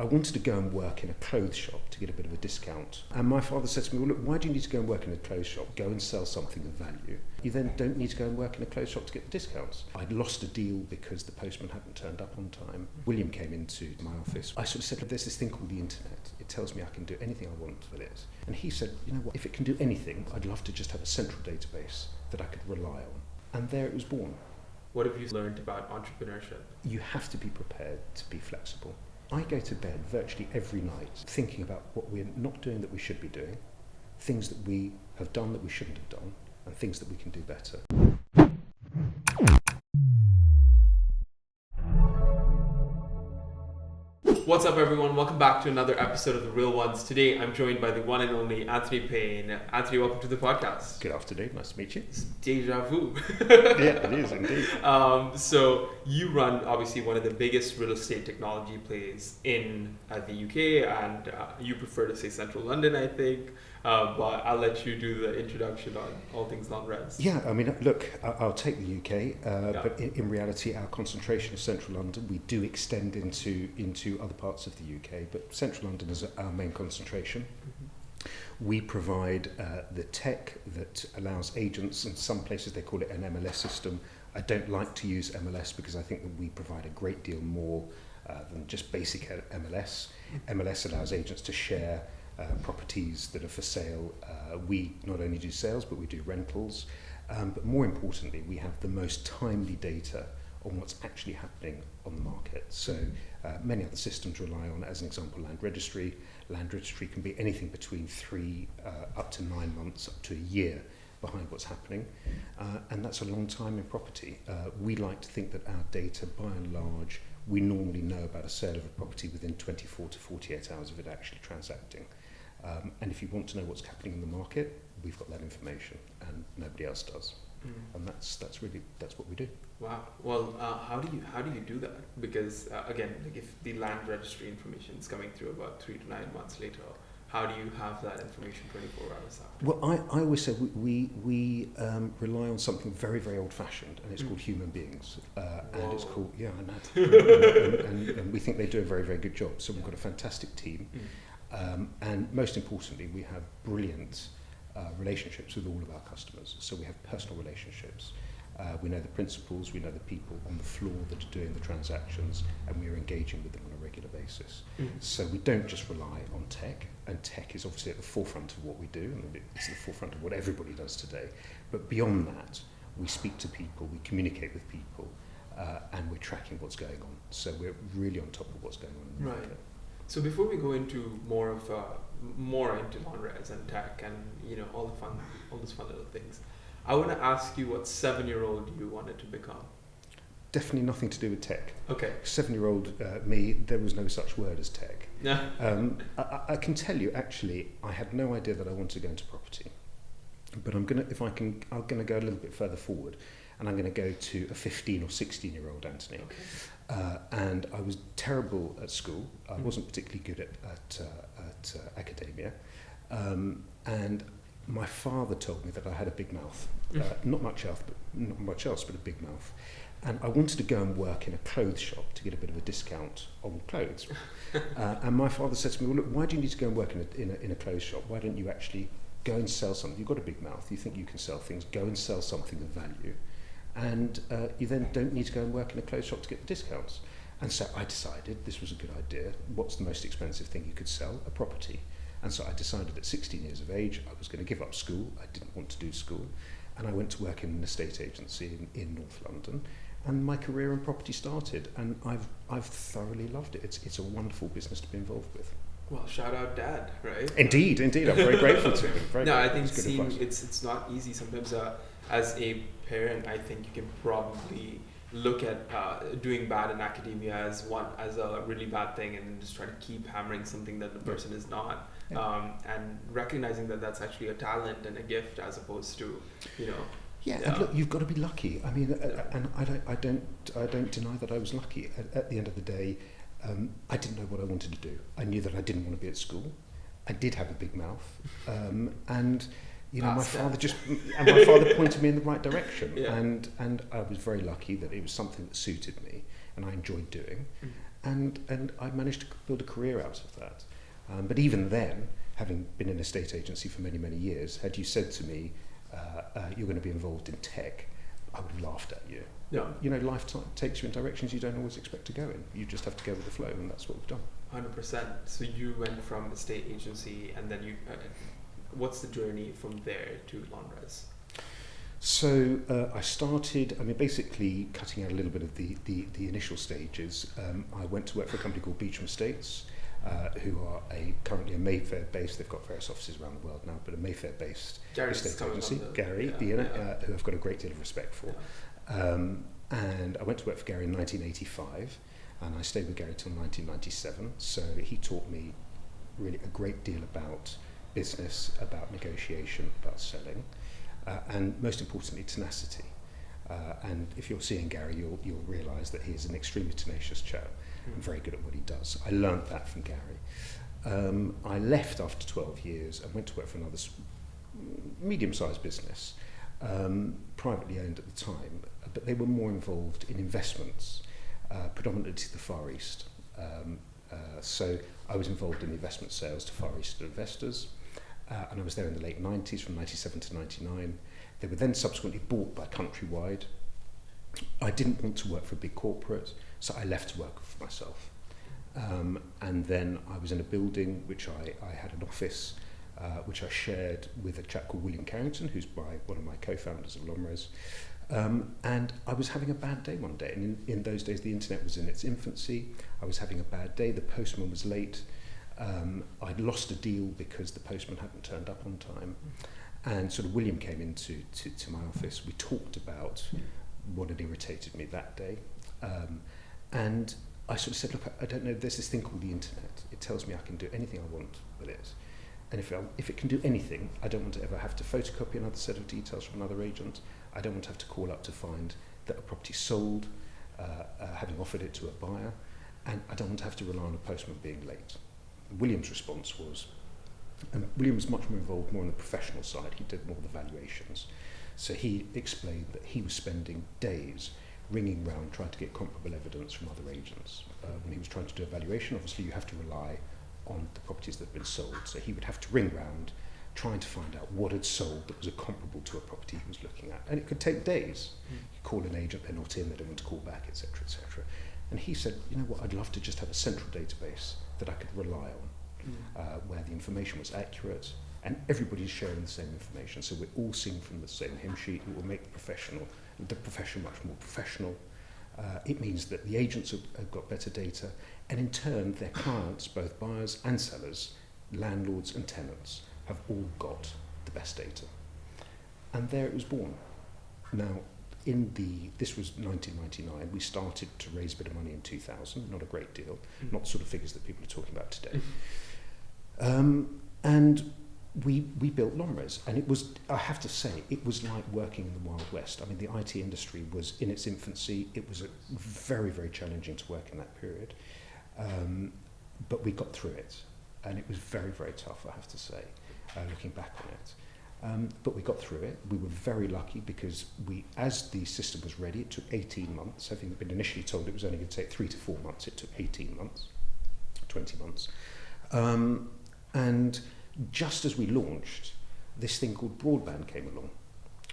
I wanted to go and work in a clothes shop to get a bit of a discount. And my father said to me, well, look, why do you need to go and work in a clothes shop? Go and sell something of value. You then don't need to go and work in a clothes shop to get the discounts. I'd lost a deal because the postman hadn't turned up on time. William came into my office. I sort of said, there's this thing called the internet. It tells me I can do anything I want with it. And he said, you know what, if it can do anything, I'd love to just have a central database that I could rely on. And there it was born. What have you learned about entrepreneurship? You have to be prepared to be flexible. I go to bed virtually every night thinking about what we're not doing that we should be doing, things that we have done that we shouldn't have done, and things that we can do better. What's up, everyone? Welcome back to another episode of The Real Ones. Today, I'm joined by the one and only Anthony Payne. Anthony, welcome to the podcast. Good afternoon. Nice to meet you. It's deja vu. Yeah, it is indeed. So you run, obviously, one of the biggest real estate technology plays in the UK, and you prefer to say Central London, I think. But I'll let you do the introduction on all things LonRes. Yeah, I mean, look, I'll take the UK, but in reality, our concentration is Central London. We do extend into other parts of the UK, but Central London is our main concentration. Mm-hmm. We provide the tech that allows agents, in some places they call it an MLS system. I don't like to use MLS because I think that we provide a great deal more than just basic MLS. MLS allows agents to share properties that are for sale. We not only do sales, but we do rentals. But more importantly, we have the most timely data on what's actually happening on the market. So many other systems rely on, as an example, land registry. Land registry can be anything between 3 up to 9 months, up to a year behind what's happening. And that's a long time in property. We like to think that our data, by and large, we normally know about a sale of a property within 24 to 48 hours of it actually transacting. And if you want to know what's happening in the market, we've got that information, and nobody else does. And that's what we do. Wow. Well, how do you do that? Because again, like if the land registry information is coming through about 3 to 9 months later, how do you have that information 24 hours after? Well, I always say we rely on something very, very old-fashioned, and it's called human beings. And it's called, yeah, I know. and we think they do a very, very good job. So we've got a fantastic team. And most importantly, we have brilliant relationships with all of our customers. So we have personal relationships. We know the principals, we know the people on the floor that are doing the transactions, and we are engaging with them on a regular basis. So we don't just rely on tech, and tech is obviously at the forefront of what we do, and it's at the forefront of what everybody does today. But beyond that, we speak to people, we communicate with people, and we're tracking what's going on. So we're really on top of what's going on in the market. So before we go into more into LonRes and tech and all those fun little things, I want to ask you what 7-year-old you wanted to become. Definitely nothing to do with tech. Okay. 7-year-old me, there was no such word as tech. No. I can tell you, actually, I had no idea that I wanted to go into property. But I'm gonna go a little bit further forward, and I'm going to go to a 15 or 16-year-old Anthony. Okay. And I was terrible at school. I wasn't particularly good at academia. And my father told me that I had a big mouth. Not much else, but a big mouth. And I wanted to go and work in a clothes shop to get a bit of a discount on clothes. And my father said to me, well, look, why do you need to go and work in a clothes shop? Why don't you actually go and sell something? You've got a big mouth. You think you can sell things. Go and sell something of value. And you then don't need to go and work in a clothes shop to get the discounts. And so I decided this was a good idea. What's the most expensive thing you could sell? A property. And so I decided at 16 years of age I was going to give up school. I didn't want to do school. And I went to work in an estate agency in North London. And my career in property started. And I've thoroughly loved it. It's a wonderful business to be involved with. Well, shout out Dad, right? Indeed. I'm very grateful to him. I think it's not easy sometimes. As a parent, I think you can probably look at doing bad in academia as a really bad thing, and then just try to keep hammering something that the person is not, and recognizing that that's actually a talent and a gift as opposed to, And look, you've got to be lucky. I mean, and I don't deny that I was lucky. At the end of the day, I didn't know what I wanted to do. I knew that I didn't want to be at school. I did have a big mouth, and my father pointed me in the right direction, and I was very lucky that it was something that suited me and I enjoyed doing. and I managed to build a career out of that. But even then, having been in a estate agency for many, many years, had you said to me, you're going to be involved in tech, I would have laughed at you. Yeah. You know, life takes you in directions you don't always expect to go in. You just have to go with the flow, and that's what we've done. 100%. So you went from estate agency, and then you. What's the journey from there to LonRes? So I started, basically cutting out a little bit of the initial stages. I went to work for a company called Beecham Estates, who are currently a Mayfair-based, they've got various offices around the world now, but a Mayfair-based estate agency, Gary, who I've got a great deal of respect for. Yeah. And I went to work for Gary in 1985, and I stayed with Gary till 1997. So he taught me really a great deal about business, about negotiation, about selling, and most importantly, tenacity. And if you're seeing Gary, you'll realise that he is an extremely tenacious chap and very good at what he does. I learnt that from Gary. I left after 12 years and went to work for another medium-sized business, privately owned at the time, but they were more involved in investments, predominantly to the Far East. So I was involved in investment sales to Far Eastern investors, and I was there in the late 90s, from 97 to 99. They were then subsequently bought by Countrywide. I didn't want to work for a big corporate, so I left to work for myself. And then I was in a building which I had an office which I shared with a chap called William Carrington, who's one of my co-founders of LonRes. And I was having a bad day one day, and in those days the internet was in its infancy. I was having a bad day, the postman was late. I'd lost a deal because the postman hadn't turned up on time. And sort of William came into to my office. We talked about what had irritated me that day. And I sort of said, look, I don't know, there's this thing called the internet. It tells me I can do anything I want with it. And if it can do anything, I don't want to ever have to photocopy another set of details from another agent. I don't want to have to call up to find that a property's sold, having offered it to a buyer. And I don't want to have to rely on a postman being late. William's response was, and William was much more involved, more on the professional side. He did more of the valuations. So he explained that he was spending days ringing round trying to get comparable evidence from other agents. When he was trying to do a valuation, obviously you have to rely on the properties that have been sold. So he would have to ring round trying to find out what had sold that was comparable to a property he was looking at. And it could take days. You call an agent, they're not in, they don't want to call back, etc., etc. And he said, you know what, I'd love to just have a central database that I could rely on, where the information was accurate and everybody's sharing the same information. So we're all seeing from the same hymn sheet. It will make the profession much more professional. It means that the agents have got better data, and in turn their clients, both buyers and sellers, landlords and tenants, have all got the best data. And there it was born. Now, this was 1999, we started to raise a bit of money in 2000, not a great deal, not sort of figures that people are talking about today. And we built LonRes, and it was, I have to say, it was like working in the Wild West. I mean, the IT industry was in its infancy. It was very, very challenging to work in that period. But we got through it, and it was very, very tough, I have to say, looking back on it. But we got through it. We were very lucky because as the system was ready, it took 18 months. Having been initially told it was only going to take 3 to 4 months, it took 18 months, 20 months. And just as we launched, this thing called broadband came along.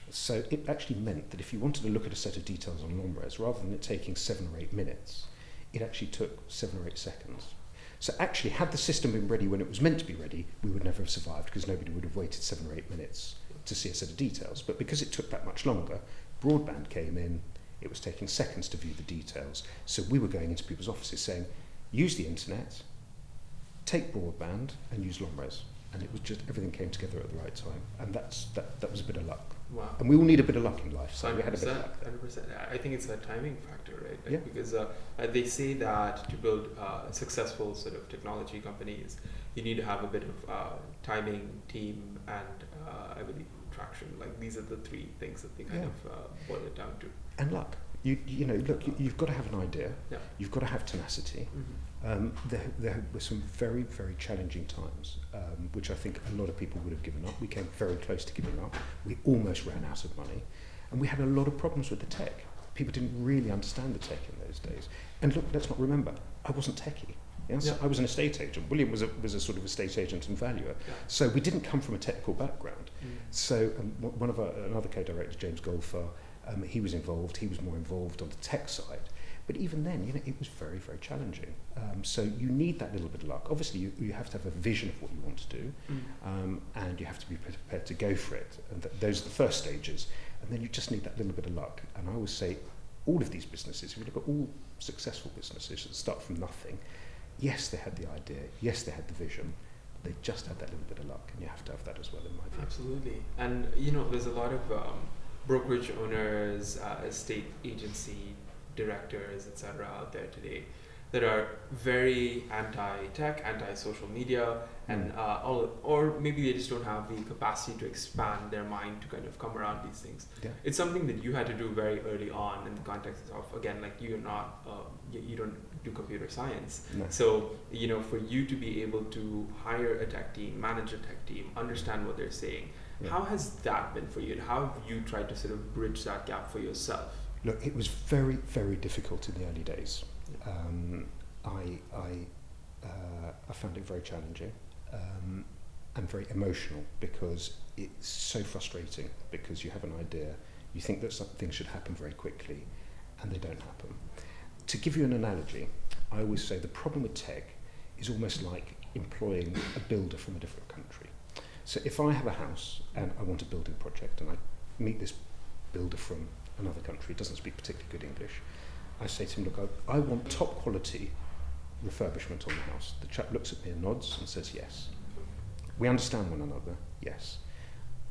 So it actually meant that if you wanted to look at a set of details on LonRes, rather than it taking 7 or 8 minutes, it actually took 7 or 8 seconds. So actually, had the system been ready when it was meant to be ready, we would never have survived, because nobody would have waited 7 or 8 minutes to see a set of details. But because it took that much longer, broadband came in, it was taking seconds to view the details. So we were going into people's offices saying, use the internet, take broadband, and use LonRes. And it was just, everything came together at the right time. And that was a bit of luck. Wow. And we all need a bit of luck in life, so 100%, we had a bit of luck. 100%. I think it's a timing factor, right? Yeah. Because they say that to build successful sort of technology companies, you need to have a bit of timing, team, and I believe traction. Like, these are the 3 things that they kind of boil it down to. And luck. You know, look, you've got to have an idea. Yeah. You've got to have tenacity. There were some very, very challenging times, which I think a lot of people would have given up. We came very close to giving up. We almost ran out of money. And we had a lot of problems with the tech. People didn't really understand the tech in those days. And look, let's not remember, I wasn't techie. Yeah? So Yeah. I was an estate agent. William was a sort of estate agent and valuer. Yeah. So we didn't come from a technical background. So one of another co-director, James Goldfarb, he was involved. He was more involved on the tech side. But even then, it was very, very challenging. So you need that little bit of luck. Obviously, you have to have a vision of what you want to do, and you have to be prepared to go for it. And those are the first stages. And then you just need that little bit of luck. And I always say, all of these businesses, if you look at all successful businesses that start from nothing, yes, they had the idea, yes, they had the vision, they just had that little bit of luck, and you have to have that as well, in my view. Absolutely. And, there's a lot of brokerage owners, estate agency directors, etc. out there today that are very anti-tech, anti-social media, and or maybe they just don't have the capacity to expand their mind to kind of come around these things. Yeah. It's something that you had to do very early on in the context of, again, like you're not, you don't do computer science. No. So, for you to be able to hire a tech team, manage a tech team, understand what they're saying, how has that been for you? And how have you tried to sort of bridge that gap for yourself? Look, it was very, very difficult in the early days. I found it very challenging and very emotional, because it's so frustrating, because you have an idea, you think that something should happen very quickly, and they don't happen. To give you an analogy, I always say the problem with tech is almost like employing a builder from a different country. So if I have a house and I want a building project, and I meet this builder from another country, doesn't speak particularly good English, I say to him, look, I want top quality refurbishment on the house. The chap looks at me and nods and says yes. We understand one another, yes.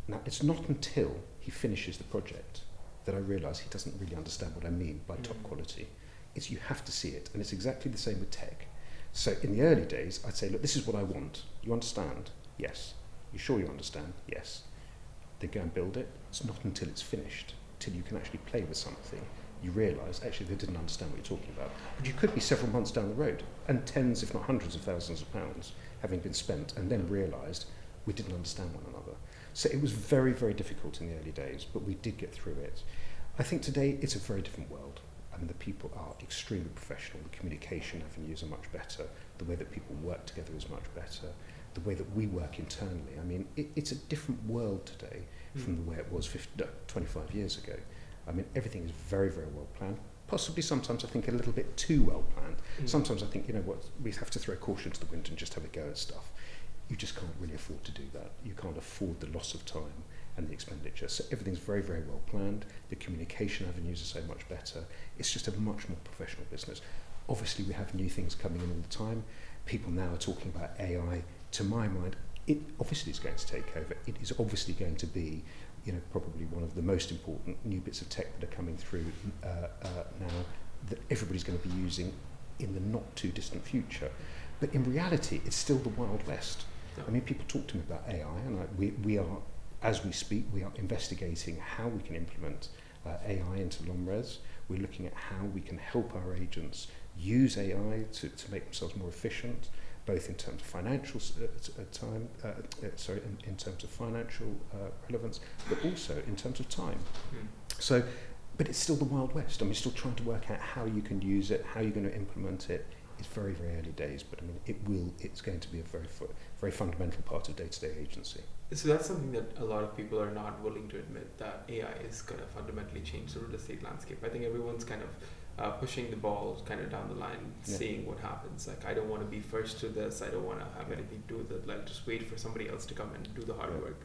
Now, it's not until he finishes the project that I realise he doesn't really understand what I mean by top quality. It's you have to see it, and it's exactly the same with tech. So in the early days, I'd say, look, this is what I want. You understand? Yes. You sure you understand? Yes. They go and build it. It's not until it's finished, till you can actually play with something, you realise actually they didn't understand what you're talking about. But you could be several months down the road, and tens, if not hundreds of thousands of pounds having been spent, and then realised we didn't understand one another. So it was very, very difficult in the early days, but we did get through it. I think today it's a very different world. I mean, the people are extremely professional, the communication avenues are much better, the way that people work together is much better, the way that we work internally. I mean, it's a different world today from the way it was 25 years ago. I mean, everything is very, very well planned. Possibly sometimes I think a little bit too well planned. Sometimes I think, we have to throw caution to the wind and just have a go at stuff. You just can't really afford to do that. You can't afford the loss of time and the expenditure. So everything's very, very well planned. The communication avenues are so much better. It's just a much more professional business. Obviously, we have new things coming in all the time. People now are talking about AI. To my mind, it obviously is going to take over. It is obviously going to be, probably one of the most important new bits of tech that are coming through now that everybody's going to be using in the not too distant future. But in reality, it's still the Wild West. Yeah. I mean, people talk to me about AI, and we are, as we speak, we are investigating how we can implement AI into LonRes. We're looking at how we can help our agents use AI to make themselves more efficient, both in terms of financial in terms of financial relevance, but also in terms of time. So, but it's still the Wild West. I mean, still trying to work out how you can use it, how you're going to implement it. It's very, very early days, but I mean, it's going to be a very, very fundamental part of day-to-day agency. So that's something that a lot of people are not willing to admit, that AI is going to fundamentally change the real estate landscape. I think everyone's kind of pushing the ball kind of down the line, seeing what happens. Like, I don't want to be first to this. I don't want to have anything to do with it. Like, just wait for somebody else to come and do the hard work.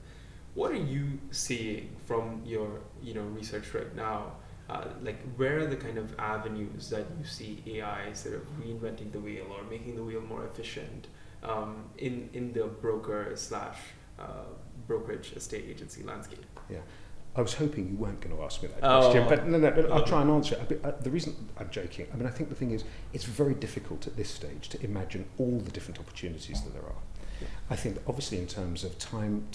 What are you seeing from your research right now? Like, where are the kind of avenues that you see AI sort of reinventing the wheel or making the wheel more efficient in the brokerage estate agency landscape? Yeah. I was hoping you weren't going to ask me that question, but no, I'll try and answer it. The reason I'm joking, I mean, I think the thing is, it's very difficult at this stage to imagine all the different opportunities that there are. Yeah. I think that obviously in terms of time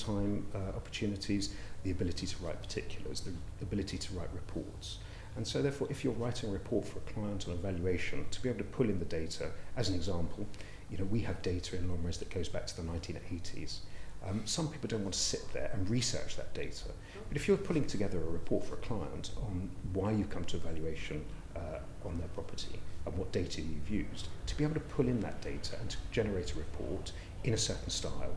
opportunities, the ability to write particulars, the ability to write reports. And so therefore, if you're writing a report for a client on evaluation, to be able to pull in the data, as an example, we have data in LonRes that goes back to the 1980s. Some people don't want to sit there and research that data. But if you're pulling together a report for a client on why you've come to evaluation on their property and what data you've used, to be able to pull in that data and to generate a report in a certain style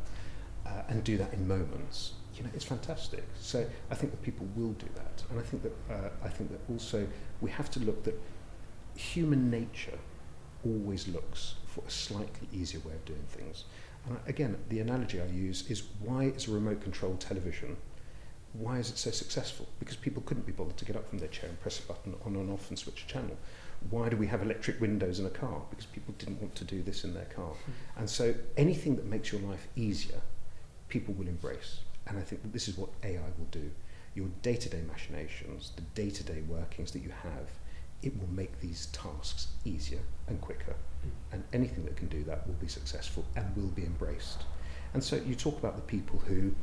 and do that in moments, it's fantastic. So I think that people will do that, and I think that also we have to look that human nature always looks for a slightly easier way of doing things. And again, the analogy I use is, why is a remote controlled television, why is it so successful? Because people couldn't be bothered to get up from their chair and press a button on and off and switch a channel. Why do we have electric windows in a car? Because people didn't want to do this in their car. And so anything that makes your life easier, people will embrace. And I think that this is what AI will do. Your day-to-day machinations, the day-to-day workings that you have, it will make these tasks easier and quicker. And anything that can do that will be successful and will be embraced. And so you talk about the people who,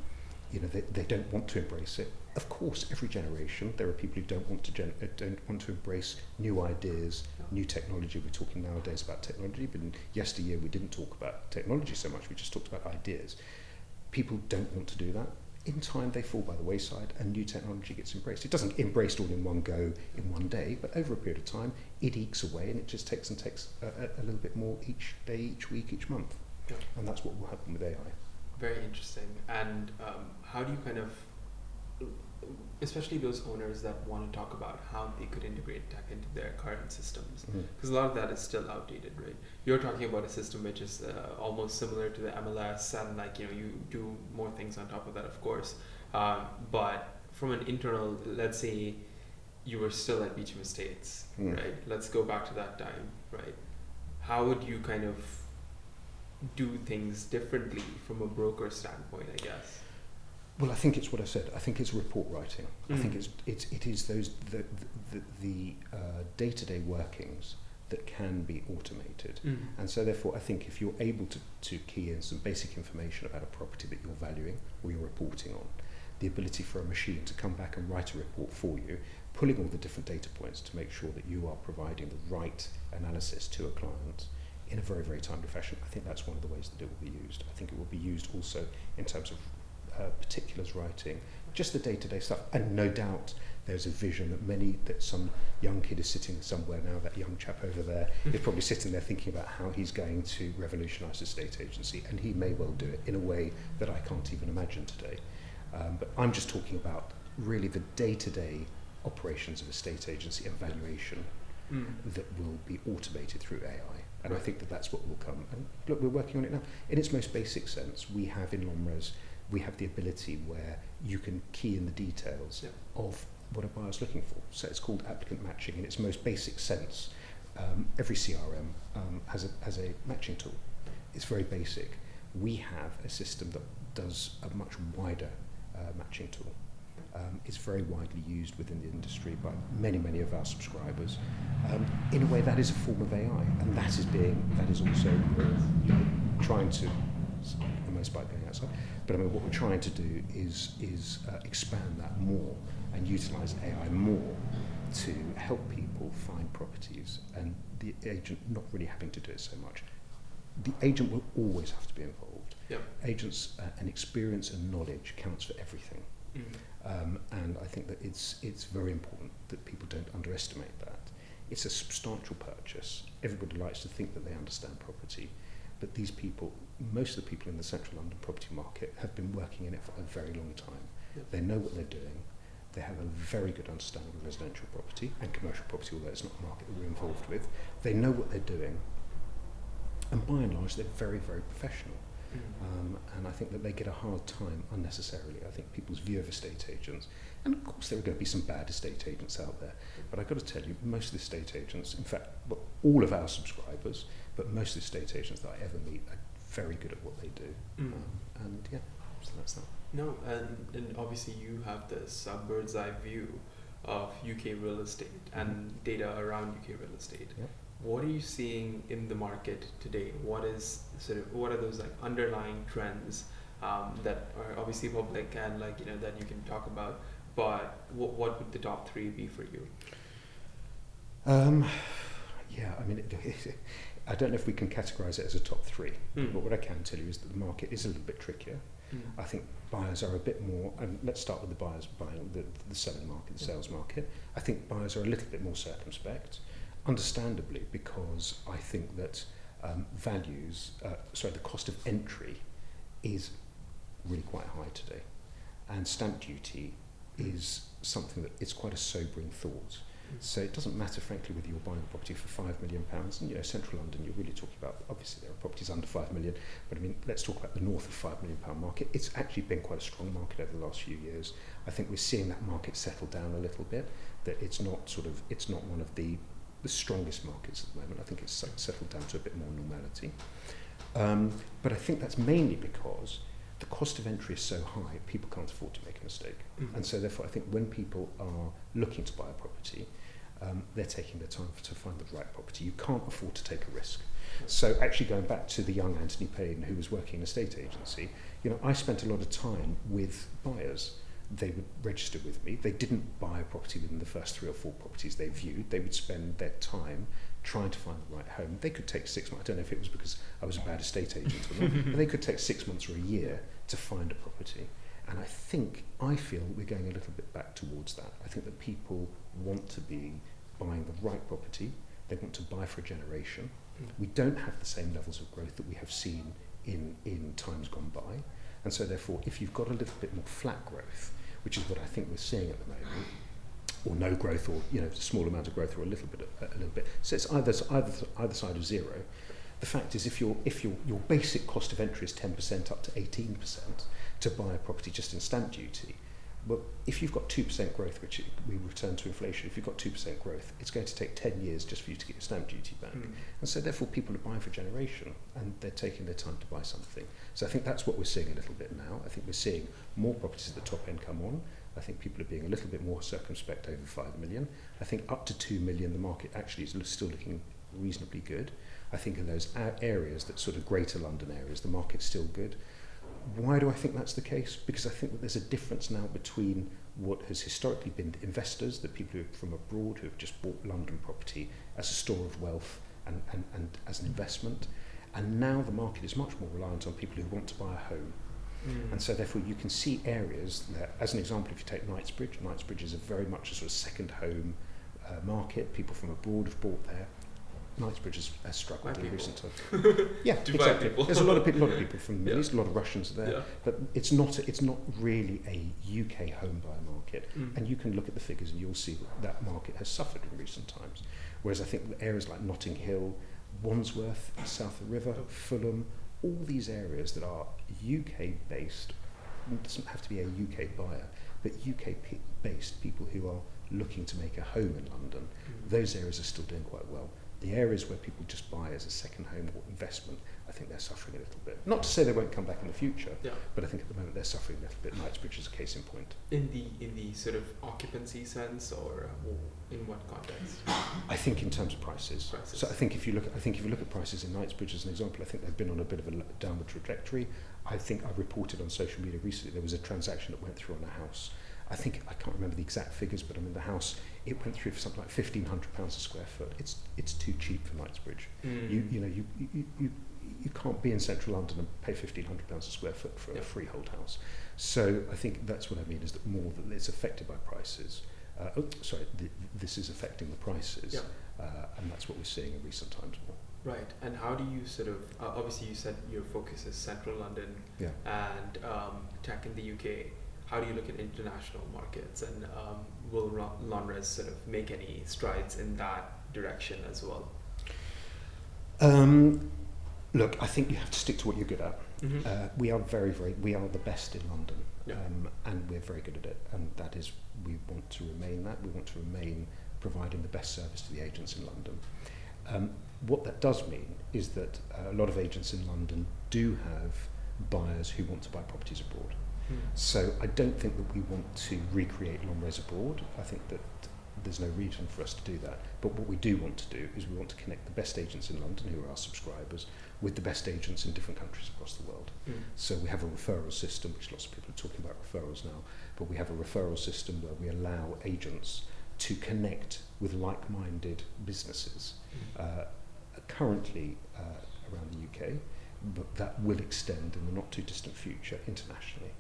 they don't want to embrace it. Of course, every generation, there are people who don't want to embrace new ideas, new technology. We're talking nowadays about technology, but in yesteryear we didn't talk about technology so much, we just talked about ideas. People don't want to do that. In time, they fall by the wayside and new technology gets embraced. It doesn't get embraced all in one go, in one day, but over a period of time, it ekes away, and it just takes a little bit more each day, each week, each month. Yeah. And that's what will happen with AI. Very interesting. And how do you kind of, especially those owners that want to talk about how they could integrate tech into their current systems, because a lot of that is still outdated, right? You're talking about a system which is almost similar to the MLS, and you do more things on top of that, of course. But from an internal, let's say you were still at Beecham Estates, right? Let's go back to that time, right? How would you kind of do things differently from a broker standpoint, I guess? Well, I think it's what I said. I think it's report writing. I think it is those the day-to-day workings that can be automated. And so therefore, I think if you're able to key in some basic information about a property that you're valuing or you're reporting on, the ability for a machine to come back and write a report for you, pulling all the different data points to make sure that you are providing the right analysis to a client in a very, very timely fashion, I think that's one of the ways that it will be used. I think it will be used also in terms of particulars writing, just the day-to-day stuff. And no doubt there's a vision that some young kid is sitting somewhere now, that young chap over there is probably sitting there thinking about how he's going to revolutionise estate agency, and he may well do it in a way that I can't even imagine today. But I'm just talking about really the day-to-day operations of estate agency and valuation that will be automated through AI. And I think that that's what will come. And look, we're working on it now. In its most basic sense, we have in LonRes, we have the ability where you can key in the details of what a buyer's looking for. So it's called applicant matching in its most basic sense. Every CRM has a matching tool. It's very basic. We have a system that does a much wider matching tool. It's very widely used within the industry by many, many of our subscribers. In a way, that is a form of AI, and that is also trying to, almost by going outside, but what we're trying to do is expand that more and utilise AI more to help people find properties, and the agent not really having to do it so much. The agent will always have to be involved. Agents and experience and knowledge counts for everything. And I think that it's very important that people don't underestimate that. It's a substantial purchase. Everybody likes to think that they understand property, but these people, most of the people in the central London property market, have been working in it for a very long time. They know what they're doing. They have a very good understanding of residential property and commercial property, although it's not a market that we're involved with. They know what they're doing, and by and large, they're very, very professional. And I think that they get a hard time unnecessarily. I think people's view of estate agents, and of course there are going to be some bad estate agents out there, but I've got to tell you, most of the estate agents, in fact, well, all of our subscribers, but most of the estate agents that I ever meet are very good at what they do. And yeah, so that's that. No, and obviously you have this bird's eye view of UK real estate and data around UK real estate. What are you seeing in the market today? What are those underlying trends that are obviously public and that you can talk about? But what would the top three be for you? Yeah, I mean, I don't know if we can categorise it as a top three, but what I can tell you is that the market is a little bit trickier. I think buyers are a bit more, and let's start with the buyers buying the selling market, the sales market. I think buyers are a little bit more circumspect, understandably, because I think that the cost of entry is really quite high today, and stamp duty is something that it's quite a sobering thought. So it doesn't matter, frankly, whether you're buying a property for £5 million, and central London, you're really talking about, obviously there are properties under 5 million, but I mean, let's talk about the north of £5 million market. It's actually been quite a strong market over the last few years. I think we're seeing that market settle down a little bit, that it's not one of the strongest markets at the moment. I think it's settled down to a bit more normality. But I think that's mainly because the cost of entry is so high, people can't afford to make a mistake. And so therefore, I think when people are looking to buy a property, they're taking their time to find the right property. You can't afford to take a risk. So actually going back to the young Anthony Payne who was working in a estate agency, I spent a lot of time with buyers. They would register with me. They didn't buy a property within the first 3 or 4 properties they viewed. They would spend their time trying to find the right home. They could take 6 months. I don't know if it was because I was a bad estate agent or not, but they could take 6 months or a year to find a property. And I feel we're going a little bit back towards that. I think that people want to be buying the right property. They want to buy for a generation. We don't have the same levels of growth that we have seen in times gone by. And so therefore, if you've got a little bit more flat growth, which is what I think we're seeing at the moment, or no growth, or a small amount of growth, or a little bit. So it's either side of zero. The fact is, if your basic cost of entry is 10% up to 18% to buy a property just in stamp duty, well, if you've got 2% growth, which we return to inflation, if you've got 2% growth, it's going to take 10 years just for you to get your stamp duty back. And so therefore people are buying for a generation, and they're taking their time to buy something. So I think that's what we're seeing a little bit now. I think we're seeing more properties at the top end come on. I think people are being a little bit more circumspect over 5 million. I think up to 2 million, the market actually is still looking reasonably good. I think in those areas, that sort of greater London areas, the market's still good. Why do I think that's the case? Because I think that there's a difference now between what has historically been investors, the people who are from abroad who have just bought London property as a store of wealth and as an investment, and now the market is much more reliant on people who want to buy a home. And so therefore you can see areas that, as an example, if you take Knightsbridge is a very much a sort of second home market. People from abroad have bought there. Knightsbridge has struggled in recent times. Yeah, exactly. There's a lot of people from the Middle East, a lot of Russians there, but it's not really a UK home buyer market. And you can look at the figures and you'll see that market has suffered in recent times. Whereas I think areas like Notting Hill, Wandsworth, South of the River, Fulham, all these areas that are UK based, it doesn't have to be a UK buyer, but UK based people who are looking to make a home in London, those areas are still doing quite well. The areas where people just buy as a second home or investment, I think they're suffering a little bit. Not to say they won't come back in the future, but I think at the moment they're suffering a little bit. Knightsbridge is a case in point. In the sort of occupancy sense, or in what context? I think in terms of prices. So I think if you look at prices in Knightsbridge as an example, I think they've been on a bit of a downward trajectory. I think I reported on social media recently there was a transaction that went through on a house. I can't remember the exact figures, but I mean the house, it went through for something like £1,500 a square foot. It's too cheap for Knightsbridge. You can't be in central London and pay £1,500 a square foot for a freehold house. So I think that's what I mean, is that more that it's affected by prices. This is affecting the prices, and that's what we're seeing in recent times more. Right, and how do you sort of, obviously you said your focus is central London and tech in the UK. How do you look at international markets, and will LonRes sort of make any strides in that direction as well? Look, I think you have to stick to what you're good at. We are we are the best in London, and we're very good at it, and that is, we want to remain that. We want to remain providing the best service to the agents in London. What that does mean is that a lot of agents in London do have buyers who want to buy properties abroad. So I don't think that we want to recreate LonRes Abroad. I think that there's no reason for us to do that. But what we do want to do is we want to connect the best agents in London, who are our subscribers, with the best agents in different countries across the world. So we have a referral system, which lots of people are talking about referrals now, but we have a referral system where we allow agents to connect with like-minded businesses, currently around the UK, but that will extend in the not too distant future internationally.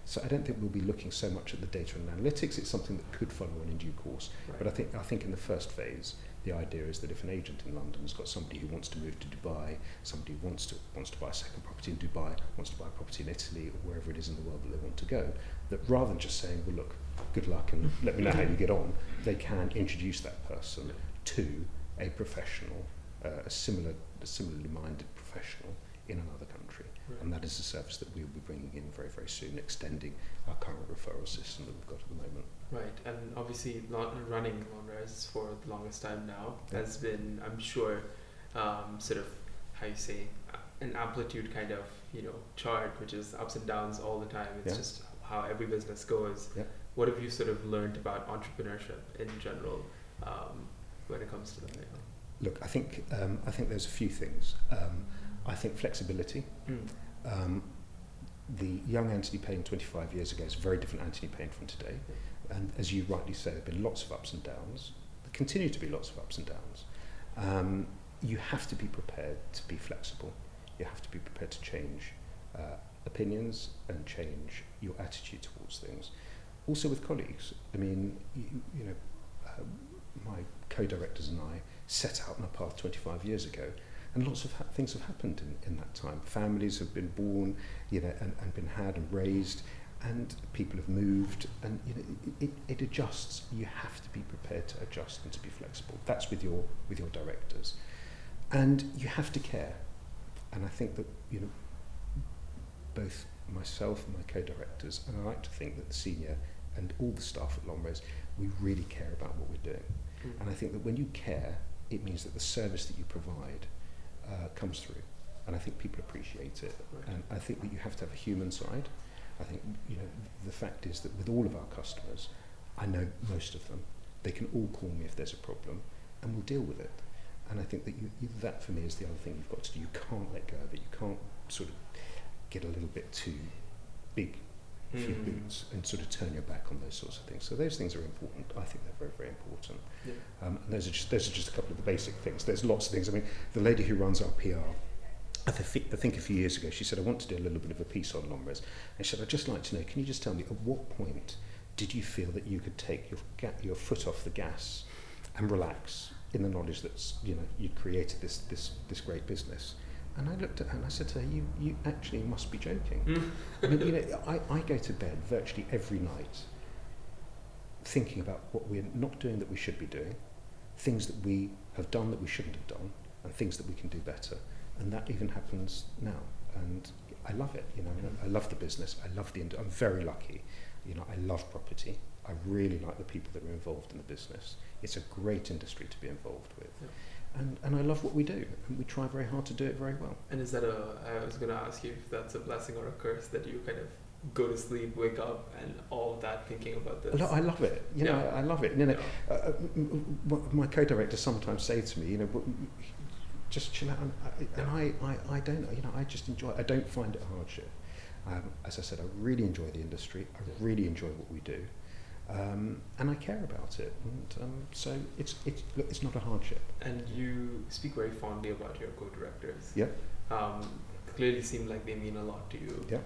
So I don't think we'll be looking so much at the data and analytics. It's something that could follow on in due course. Right. But I think in the first phase, the idea is that if an agent in London has got somebody who wants to move to Dubai, somebody who wants to buy a second property in Dubai, wants to buy a property in Italy or wherever it is in the world that they want to go, that rather than just saying, well, look, good luck and let me know how you get on, they can introduce that person to a professional, a similarly minded professional in another country. Right. And that is a service that we'll be bringing in very, very soon, extending our current referral system that we've got at the moment. Right, and obviously running LonRes for the longest time now has been, I'm sure, sort of, how you say, an amplitude kind of, chart, which is ups and downs all the time. It's just how every business goes. Yeah. What have you sort of learned about entrepreneurship in general when it comes to that? Look, I think there's a few things. I think flexibility. The young Anthony Payne 25 years ago is a very different Anthony Payne from today. And as you rightly say, there have been lots of ups and downs. There continue to be lots of ups and downs. You have to be prepared to be flexible. You have to be prepared to change opinions and change your attitude towards things. Also with colleagues. I mean, my co-directors and I set out on a path 25 years ago, and lots of things have happened in that time. Families have been born, and been had and raised, and people have moved, and it adjusts. You have to be prepared to adjust and to be flexible. That's with your directors, and you have to care. And I think that both myself and my co-directors, and I like to think that the senior and all the staff at LonRes, we really care about what we're doing. And I think that when you care, it means that the service that you provide comes through, and I think people appreciate it. Right. And I think that you have to have a human side. I think the fact is that with all of our customers, I know most of them. They can all call me if there's a problem, and we'll deal with it. And I think that that for me is the other thing you've got to do. You can't let go of it. You can't sort of get a little bit too big for your boots and sort of turn your back on those sorts of things. So those things are important. I think they're very, very important. Yeah. And those are just a couple of the basic things. There's lots of things. I mean, the lady who runs our PR, I think a few years ago, she said, I want to do a little bit of a piece on LonRes. And she said, I'd just like to know, can you just tell me at what point did you feel that you could take your foot off the gas and relax in the knowledge that you'd created this great business? And I looked at her and I said to her, you actually must be joking. I mean, I go to bed virtually every night thinking about what we're not doing that we should be doing, things that we have done that we shouldn't have done, and things that we can do better. And that even happens now. And I love it, I love the business, I love I'm very lucky. I love property. I really like the people that are involved in the business. It's a great industry to be involved with. Yeah. And I love what we do, and we try very hard to do it very well. And is that I was going to ask you if that's a blessing or a curse, that you kind of go to sleep, wake up, and all of that thinking about this? I love it. I love it. My co-directors sometimes say to me, just chill out. And I don't, I just enjoy it. I don't find it a hardship. As I said, I really enjoy the industry. I really enjoy what we do. And I care about it, and so it's not a hardship. And you speak very fondly about your co-directors. Yeah. Clearly seem like they mean a lot to you. Yeah.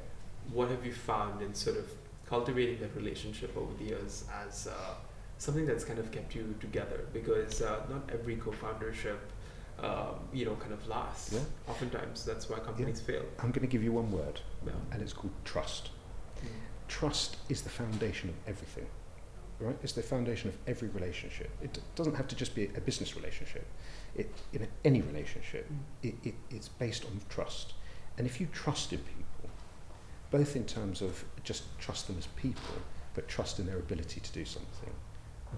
What have you found in sort of cultivating that relationship over the years as something that's kind of kept you together? Because not every co-foundership, kind of lasts. Yeah. Oftentimes, that's why companies fail. I'm going to give you one word, and it's called trust. Trust is the foundation of everything. Right? It's the foundation of every relationship. It doesn't have to just be a business relationship. Any relationship, it's based on trust. And if you trust in people, both in terms of just trust them as people, but trust in their ability to do something,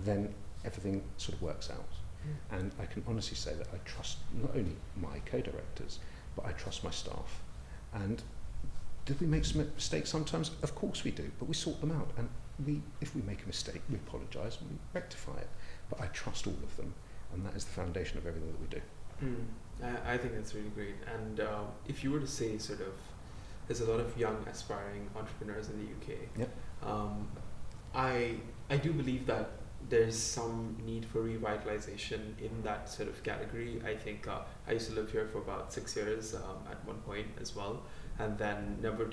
then everything sort of works out. And I can honestly say that I trust not only my co-directors, but I trust my staff. And did we make some mistakes sometimes? Of course we do, but we sort them out. And if we make a mistake, we apologise and we rectify it. But I trust all of them, and that is the foundation of everything that we do. I think that's really great. And if you were to say sort of, there's a lot of young aspiring entrepreneurs in the UK. Yep. I do believe that there's some need for revitalization in that sort of category. I think I used to live here for about 6 years at one point as well, and then never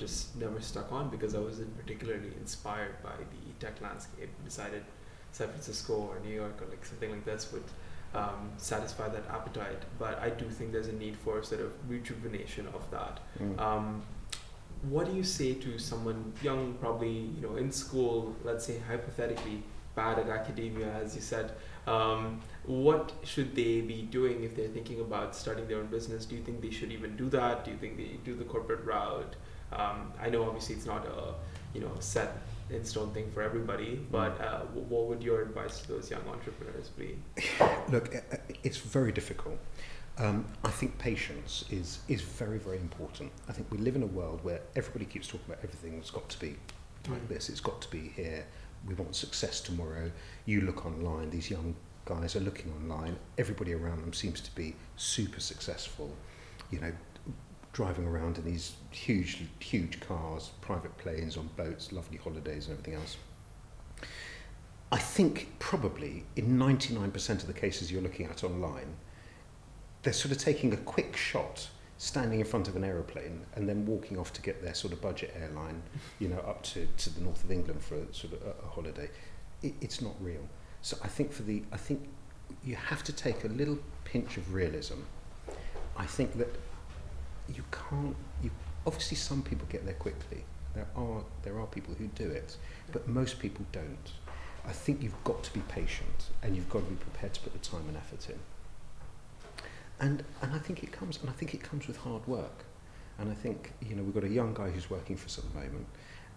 stuck on because I wasn't particularly inspired by the tech landscape. Decided San Francisco or New York or like something like this would satisfy that appetite. But I do think there's a need for sort of rejuvenation of that. What do you say to someone young, probably in school, let's say hypothetically bad at academia, as you said? What should they be doing if they're thinking about starting their own business? Do you think they should even do that? Do you think they do the corporate route? I know obviously it's not a set in stone thing for everybody, but what would your advice to those young entrepreneurs be? Look, it's very difficult. I think patience is very, very important. I think we live in a world where everybody keeps talking about everything's got to be like this, it's got to be here, we want success tomorrow. You look online, these young guys are looking online, everybody around them seems to be super successful, driving around in these huge cars, private planes, on boats, lovely holidays and everything else. I think probably in 99% of the cases you're looking at online, they're sort of taking a quick shot, standing in front of an aeroplane and then walking off to get their sort of budget airline, up to the north of England for a holiday. It's not real. So I think you have to take a little pinch of realism. I think that obviously some people get there quickly. There are people who do it, but most people don't. I think you've got to be patient and you've got to be prepared to put the time and effort in. And I think it comes with hard work. And I think, we've got a young guy who's working for us at the moment,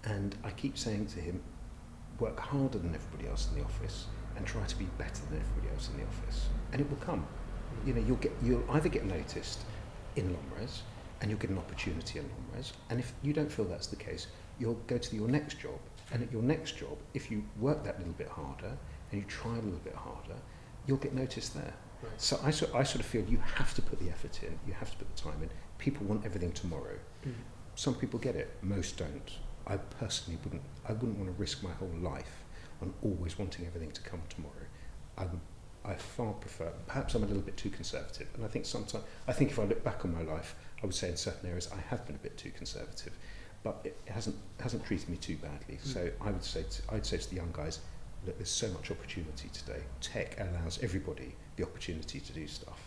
and I keep saying to him, work harder than everybody else in the office and try to be better than everybody else in the office. And it will come. You'll either get noticed in LonRes and you'll get an opportunity in LonRes. And if you don't feel that's the case, you'll go to your next job. And at your next job, if you work that little bit harder and you try a little bit harder, you'll get noticed there. Right. So I sort of feel you have to put the effort in, you have to put the time in. People want everything tomorrow. Some people get it, most don't. I personally wouldn't want to risk my whole life on always wanting everything to come tomorrow. I far prefer, perhaps I'm a little bit too conservative, and I think if I look back on my life, I would say in certain areas I have been a bit too conservative, but it hasn't treated me too badly. So I'd say to the young guys, look, there's so much opportunity today. Tech allows everybody the opportunity to do stuff,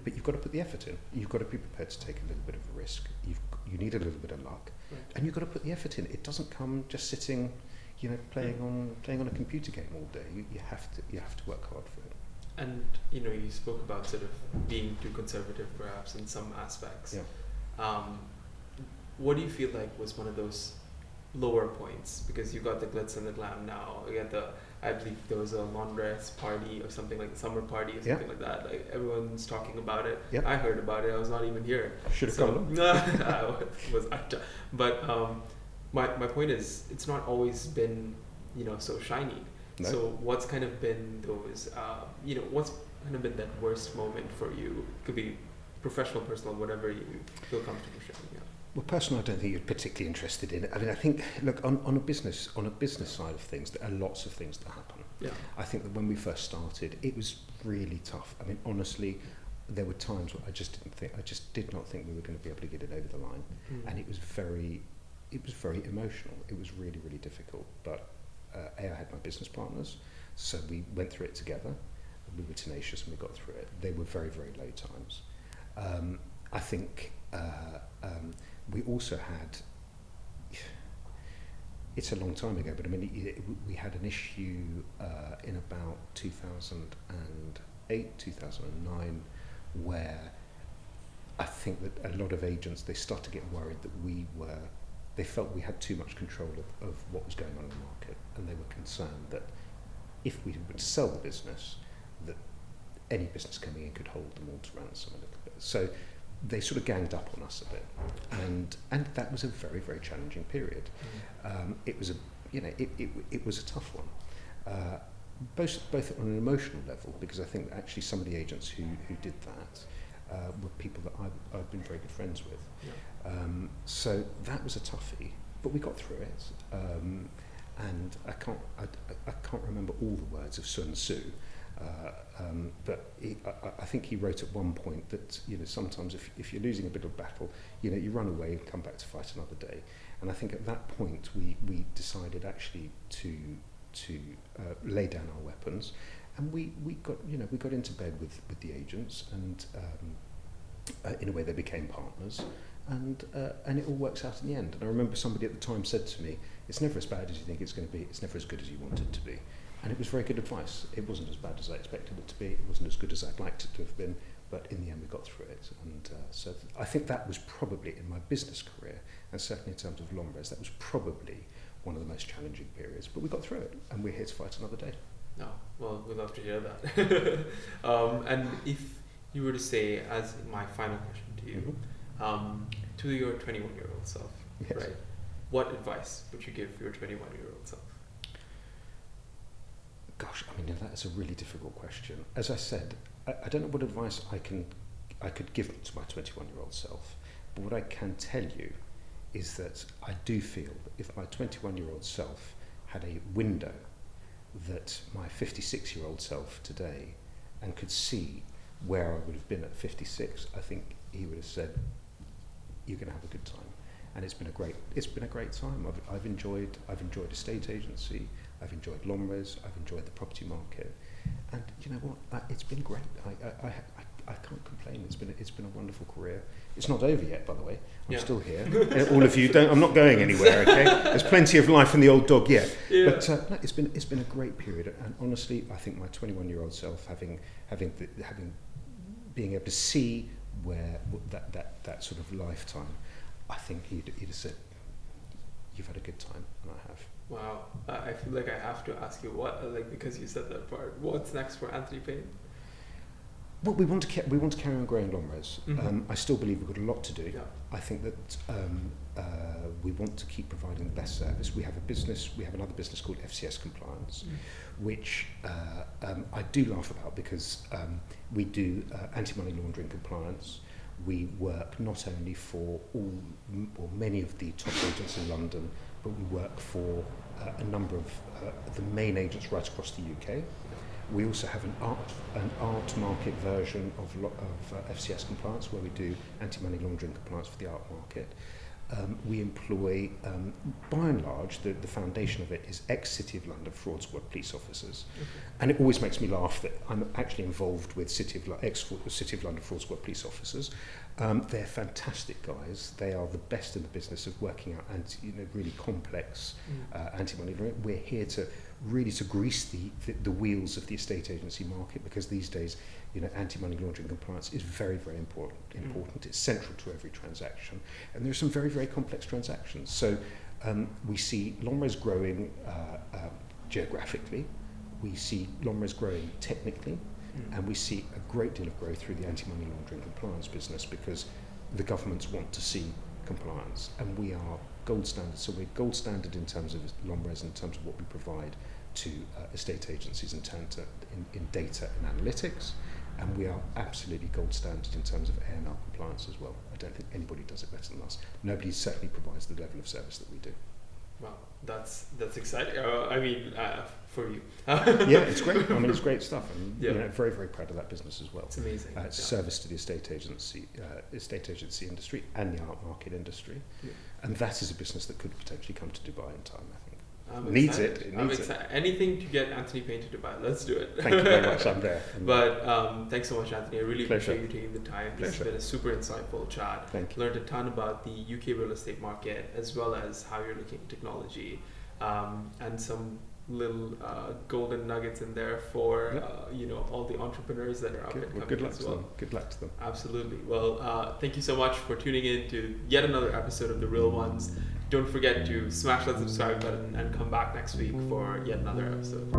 but you've got to put the effort in. You've got to be prepared to take a little bit of a risk. You need a little bit of luck, and you've got to put the effort in. It doesn't come just sitting, playing on a computer game all day. You have to work hard for it. And you spoke about sort of being too conservative, perhaps in some aspects. Yeah. What do you feel like was one of those lower points? Because you got the glitz and the glam now. You got I believe there was a LonRes party or something like the summer party or something like that. Like everyone's talking about it. Yep. I heard about it. I was not even here. Should have come. But my point is, it's not always been so shiny. No. So what's kind of been those what's kind of been that worst moment for you? Could be professional, personal, whatever you feel comfortable sharing. Yeah. Well, personally, I don't think you're particularly interested in it. I mean, I think, look, on a business side of things, there are lots of things that happen. Yeah. I think that when we first started, it was really tough. I mean, honestly, there were times where I just did not think we were going to be able to get it over the line, and it was very emotional. It was really, really difficult. But I had my business partners, so we went through it together. We were tenacious and we got through it. They were very, very low times. I think we also had, it's a long time ago, but I mean, we had an issue in about 2008, 2009, where I think that a lot of agents, they started to get worried that they felt we had too much control of what was going on in the market, and they were concerned that if we were to sell the business, that any business coming in could hold them all to ransom a little bit. So they sort of ganged up on us a bit, and that was a very, very challenging period. It was a tough one, both on an emotional level, because I think that actually some of the agents who did that were people that I've been very good friends with. Yeah. So that was a toughie, but we got through it. and I can't remember all the words of Sun Tzu, but I think he wrote at one point that sometimes if you're losing a bit of battle, you run away and come back to fight another day. And I think at that point we decided actually to lay down our weapons, and we got into bed with the agents, and in a way they became partners, and it all works out in the end. And I remember somebody at the time said to me, "It's never as bad as you think it's going to be. It's never as good as you want it to be." And it was very good advice. It wasn't as bad as I expected it to be. It wasn't as good as I'd liked it to have been, but in the end we got through it. And so I think that was probably, in my business career, and certainly in terms of LonRes, that was probably one of the most challenging periods. But we got through it, and we're here to fight another day. No, well, we'd love to hear that. And if you were to say, as my final question to you, to your 21-year-old self, yes. right? What advice would you give your 21-year-old self? Gosh, I mean, that is a really difficult question. As I said, I don't know what advice I could give to my 21-year-old self, but what I can tell you is that I do feel that if my 21-year-old self had a window that my 56-year-old self today, and could see where I would have been at 56, I think he would have said, "You're going to have a good time." And it's been a great time. I've enjoyed estate agency. I've enjoyed LonRes. I've enjoyed the property market, and you know what? It's been great. I can't complain. It's been a wonderful career. It's not over yet, by the way. I'm still here. All of you don't. I'm not going anywhere. Okay. There's plenty of life in the old dog yet. Yeah. But no, it's been a great period. And honestly, I think my 21-year-old self, being able to see where that sort of lifetime, I think he'd have said, "You've had a good time," and I have. Wow, I feel like I have to ask you because you said that part. What's next for Anthony Payne? Well, we want to carry on growing LonRes. I still believe we've got a lot to do. Yeah. I think that we want to keep providing the best service. We have another business called FCS Compliance, which I do laugh about because we do anti-money laundering compliance. We work not only for all or many of the top agents in London, but we work for a number of the main agents right across the UK. We also have an art market version of FCS compliance, where we do anti-money laundering compliance for the art market. We employ, by and large, the foundation of it is ex-City of London fraud squad police officers. And it always makes me laugh that I'm actually involved with ex-City of London fraud squad police officers. They're fantastic guys. They are the best in the business of working out really complex anti-money laundering. We're here to grease the wheels of the estate agency market, because these days, anti-money laundering compliance is very, very important. It's central to every transaction, and there are some very, very complex transactions. So we see LonRes growing geographically, we see LonRes growing technically, and we see a great deal of growth through the anti-money laundering compliance business, because the governments want to see compliance, and we are gold standard. So we're gold standard in terms of LonRes, in terms of what we provide to estate agencies in data and analytics, and we are absolutely gold standard in terms of AML compliance as well. I don't think anybody does it better than us. Nobody certainly provides the level of service that we do. Wow, that's exciting. For you. Yeah, it's great. I mean, it's great stuff, and very, very proud of that business as well. It's amazing. It's service to the estate agency industry and the art market industry, and that is a business that could potentially come to Dubai in time, I think. It needs it. Anything to get Anthony Payne to Dubai, let's do it. Thank you very much. I'm there. But thanks so much, Anthony. I really Pleasure. appreciate you taking the time. This has been a super insightful chat. Thank you. Learned a ton about the UK real estate market, as well as how you're looking at technology, and some little golden nuggets in there for all the entrepreneurs that are up and coming good luck as to well. them. Good luck to them. Absolutely. Well, thank you so much for tuning in to yet another episode of The Real Ones. Don't forget to smash that subscribe button and come back next week for yet another episode.